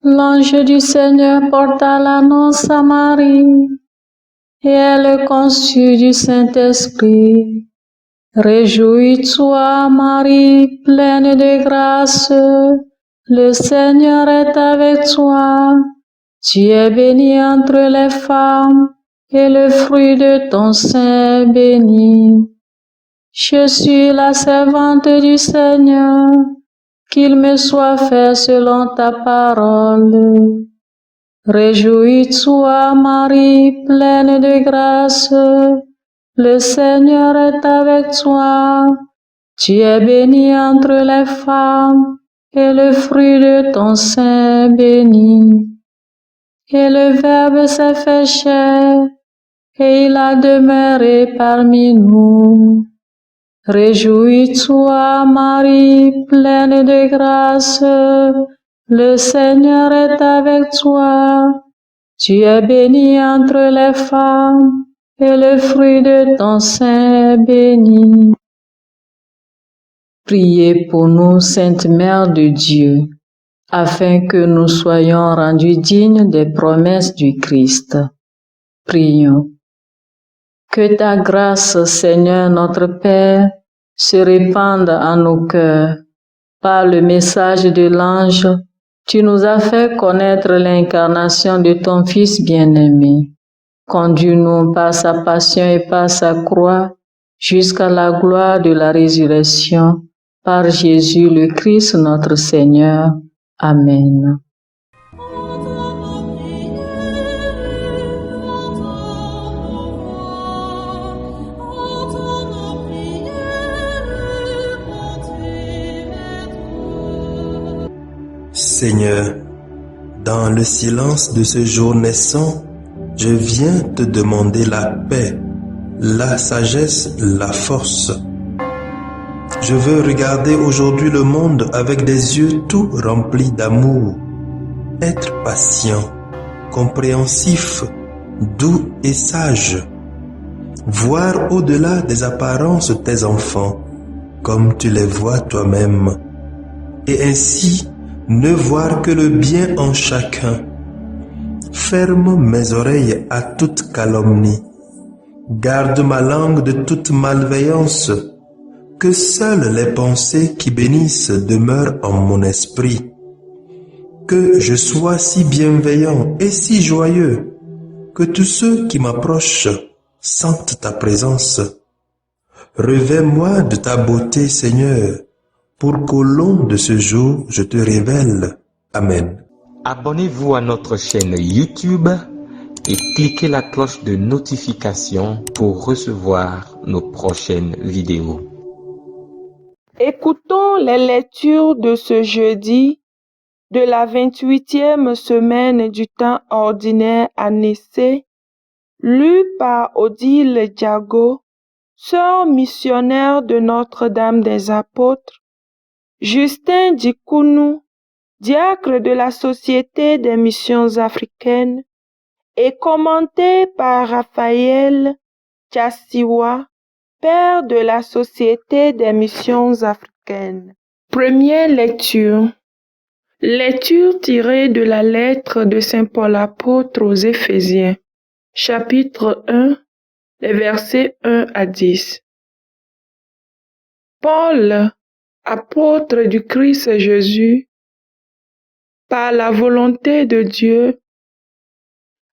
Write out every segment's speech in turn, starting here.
L'ange du Seigneur porta l'annonce à Marie, et elle conçut du Saint-Esprit. Réjouis-toi, Marie, pleine de grâce, le Seigneur est avec toi. Tu es bénie entre les femmes, et le fruit de ton sein est béni. Je suis la servante du Seigneur, qu'il me soit fait selon ta parole. Réjouis-toi, Marie, pleine de grâce, le Seigneur est avec toi. Tu es bénie entre les femmes, et le fruit de ton sein est béni. Et le Verbe s'est fait chair, et il a demeuré parmi nous. Réjouis-toi, Marie, pleine de grâce, le Seigneur est avec toi. Tu es bénie entre les femmes, et le fruit de ton sein est béni. Priez pour nous, Sainte Mère de Dieu, afin que nous soyons rendus dignes des promesses du Christ. Prions. Que ta grâce, Seigneur notre Père, se répande en nos cœurs. Par le message de l'ange, tu nous as fait connaître l'incarnation de ton Fils bien-aimé. Conduis-nous par sa passion et par sa croix jusqu'à la gloire de la résurrection, par Jésus le Christ notre Seigneur. Amen. Seigneur, dans le silence de ce jour naissant, je viens te demander la paix, la sagesse, la force. Je veux regarder aujourd'hui le monde avec des yeux tout remplis d'amour, être patient, compréhensif, doux et sage, voir au-delà des apparences tes enfants, comme tu les vois toi-même, et ainsi ne voir que le bien en chacun. Ferme mes oreilles à toute calomnie. Garde ma langue de toute malveillance. Que seules les pensées qui bénissent demeurent en mon esprit. Que je sois si bienveillant et si joyeux que tous ceux qui m'approchent sentent ta présence. Revêts-moi de ta beauté, Seigneur, pour qu'au long de ce jour, je te révèle. Amen. Abonnez-vous à notre chaîne YouTube et cliquez la cloche de notification pour recevoir nos prochaines vidéos. Écoutons les lectures de ce jeudi de la 28e semaine du temps ordinaire année C, lues par Odile Diago, sœur missionnaire de Notre-Dame des Apôtres, Justin Dikounou, diacre de la Société des missions africaines, et commenté par Raphaël Tchassiwa, père de la Société des missions africaines. Première lecture. Lecture tirée de la lettre de Saint Paul apôtre aux Éphésiens, chapitre 1, les versets 1 à 10. Paul, apôtre du Christ Jésus, par la volonté de Dieu,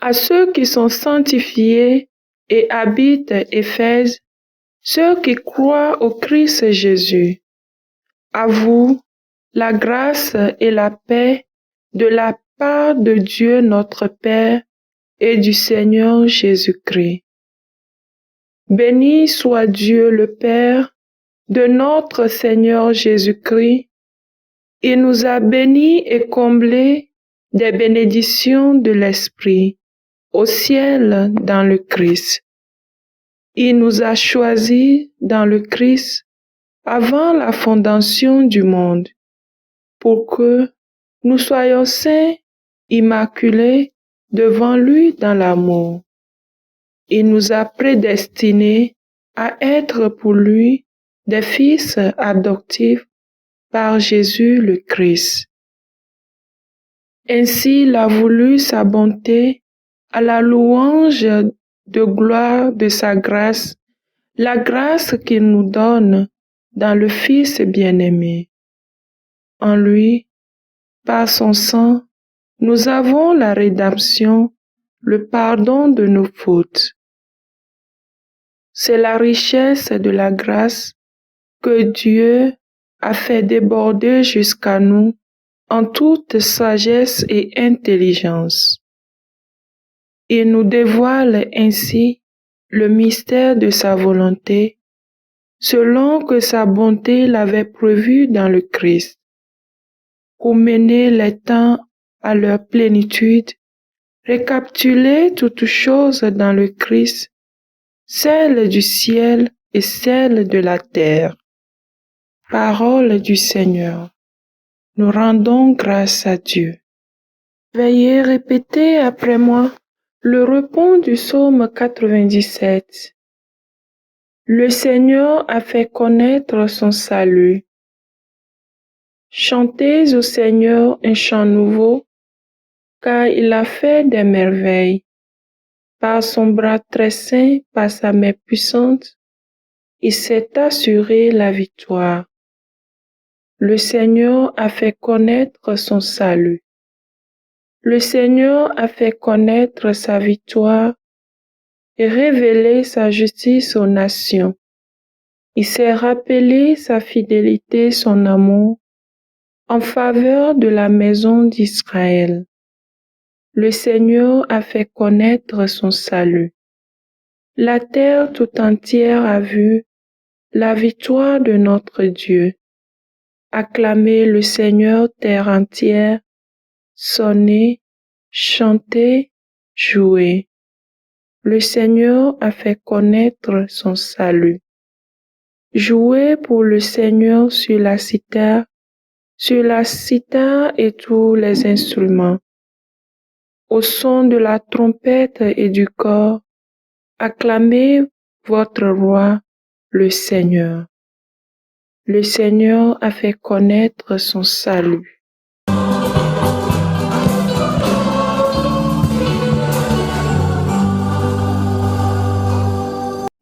à ceux qui sont sanctifiés et habitent Éphèse, ceux qui croient au Christ Jésus. À vous, la grâce et la paix de la part de Dieu notre Père et du Seigneur Jésus-Christ. Béni soit Dieu le Père de notre Seigneur Jésus-Christ. Il nous a bénis et comblés des bénédictions de l'Esprit, au ciel dans le Christ. Il nous a choisis dans le Christ avant la fondation du monde, pour que nous soyons saints, immaculés devant lui dans l'amour. Il nous a prédestinés à être pour lui des fils adoptifs par Jésus le Christ. Ainsi il a voulu sa bonté à la louange de gloire de sa grâce, la grâce qu'il nous donne dans le Fils bien-aimé. En lui, par son sang, nous avons la rédemption, le pardon de nos fautes. C'est la richesse de la grâce que Dieu a fait déborder jusqu'à nous en toute sagesse et intelligence. Il nous dévoile ainsi le mystère de sa volonté, selon que sa bonté l'avait prévu dans le Christ, pour mener les temps à leur plénitude, récapituler toutes choses dans le Christ, celles du ciel et celles de la terre. Parole du Seigneur. Nous rendons grâce à Dieu. Veuillez répéter après moi le repos du psaume 97. Le Seigneur a fait connaître son salut. Chantez au Seigneur un chant nouveau, car il a fait des merveilles. Par son bras très saint, par sa main puissante, il s'est assuré la victoire. Le Seigneur a fait connaître son salut. Le Seigneur a fait connaître sa victoire et révélé sa justice aux nations. Il s'est rappelé sa fidélité, son amour, en faveur de la maison d'Israël. Le Seigneur a fait connaître son salut. La terre tout entière a vu la victoire de notre Dieu. Acclamez le Seigneur, terre entière, sonnez, chantez, jouez. Le Seigneur a fait connaître son salut. Jouez pour le Seigneur sur la cithare et tous les instruments. Au son de la trompette et du cor, acclamez votre roi, le Seigneur. Le Seigneur a fait connaître son salut.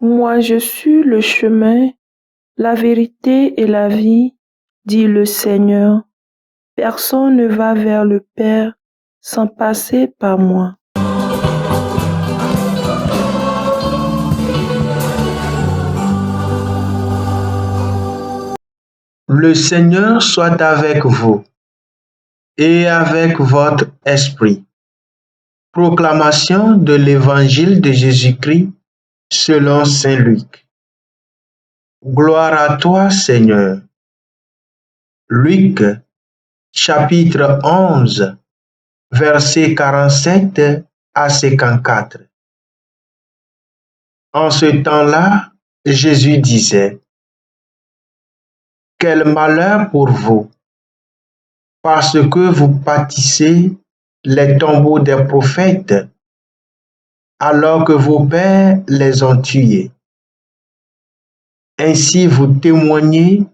Moi je suis le chemin, la vérité et la vie, dit le Seigneur. Personne ne va vers le Père sans passer par moi. Le Seigneur soit avec vous et avec votre esprit. Proclamation de l'Évangile de Jésus-Christ selon saint Luc. Gloire à toi, Seigneur. Luc, chapitre 11, versets 47 à 54. En ce temps-là, Jésus disait: quel malheur pour vous, parce que vous bâtissez les tombeaux des prophètes, alors que vos pères les ont tués. Ainsi vous témoignez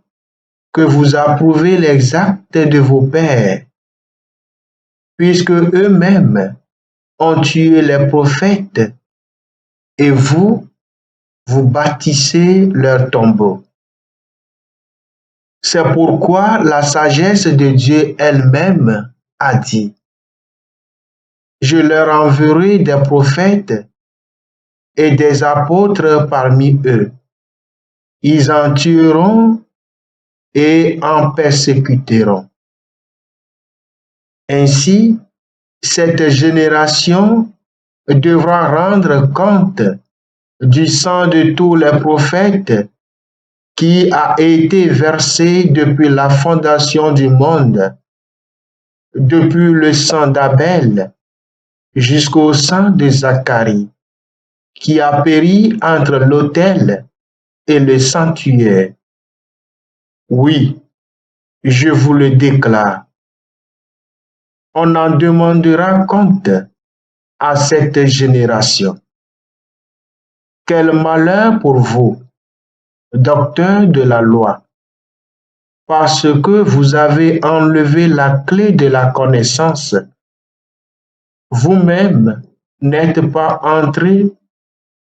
que vous approuvez les actes de vos pères, puisque eux-mêmes ont tué les prophètes, et vous, vous bâtissez leurs tombeaux. C'est pourquoi la sagesse de Dieu elle-même a dit: je leur enverrai des prophètes et des apôtres parmi eux. Ils en tueront et en persécuteront. Ainsi, cette génération devra rendre compte du sang de tous les prophètes qui a été versé depuis la fondation du monde, depuis le sang d'Abel jusqu'au sang de Zacharie, qui a péri entre l'autel et le sanctuaire. Oui, je vous le déclare, on en demandera compte à cette génération. Quel malheur pour vous, docteurs de la loi, parce que vous avez enlevé la clé de la connaissance. Vous-même n'êtes pas entrés,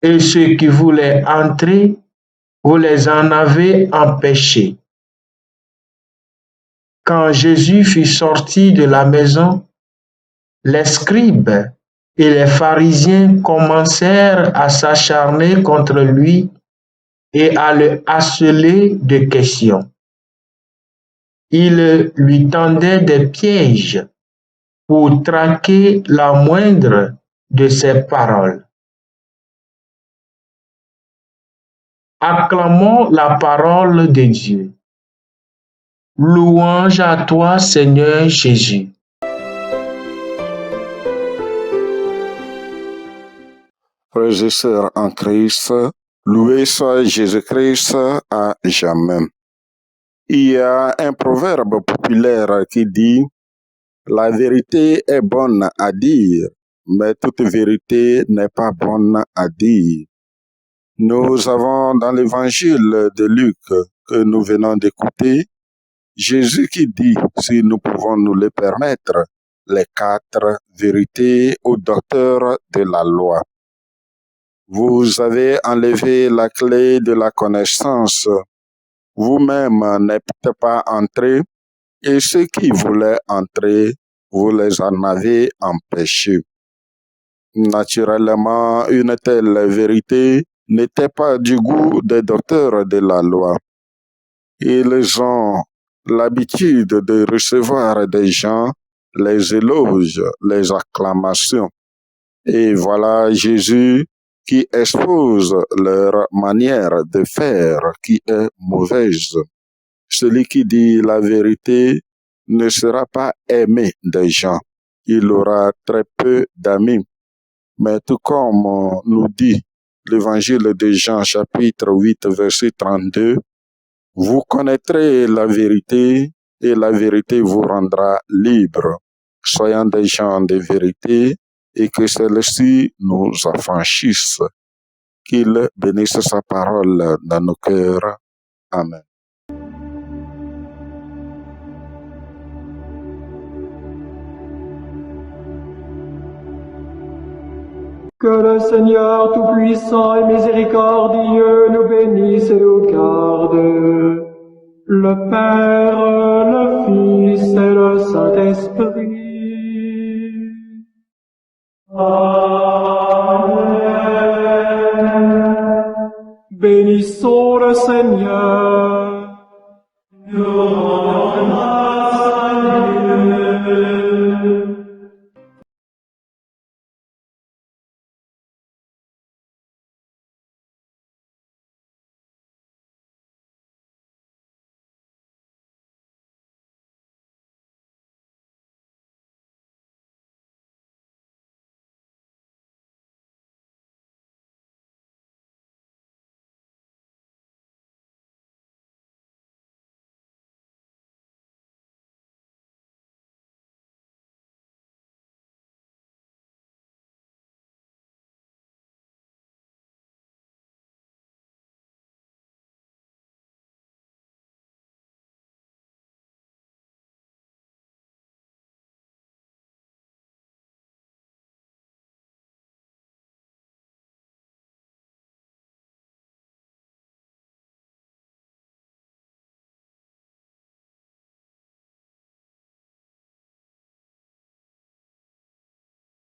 et ceux qui voulaient entrer, vous les en avez empêchés. Quand Jésus fut sorti de la maison, les scribes et les pharisiens commencèrent à s'acharner contre lui et à le harceler de questions. Ils lui tendaient des pièges pour traquer la moindre de ses paroles. Acclamons la parole de Dieu. Louange à toi, Seigneur Jésus. Frères et sœurs en Christ, loué soit Jésus-Christ à jamais. Il y a un proverbe populaire qui dit « La vérité est bonne à dire, mais toute vérité n'est pas bonne à dire ». Nous avons dans l'évangile de Luc que nous venons d'écouter, Jésus qui dit, si nous pouvons nous le permettre, les 4 vérités aux docteurs de la loi. Vous avez enlevé la clé de la connaissance. Vous-même n'êtes pas entrés, et ceux qui voulaient entrer, vous les en avez empêchés. Naturellement, une telle vérité n'était pas du goût des docteurs de la loi. Ils ont l'habitude de recevoir des gens, les éloges, les acclamations. Et voilà Jésus qui expose leur manière de faire qui est mauvaise. Celui qui dit la vérité ne sera pas aimé des gens. Il aura très peu d'amis. Mais tout comme nous dit l'évangile de Jean chapitre 8 verset 32, vous connaîtrez la vérité et la vérité vous rendra libre. Soyons des gens de vérité et que celle-ci nous affranchisse. Qu'il bénisse sa parole dans nos cœurs. Amen. Que le Seigneur Tout-Puissant et Miséricordieux nous bénisse et nous garde, le Père, le Fils et le Saint-Esprit. Amen. Bénissons le Seigneur.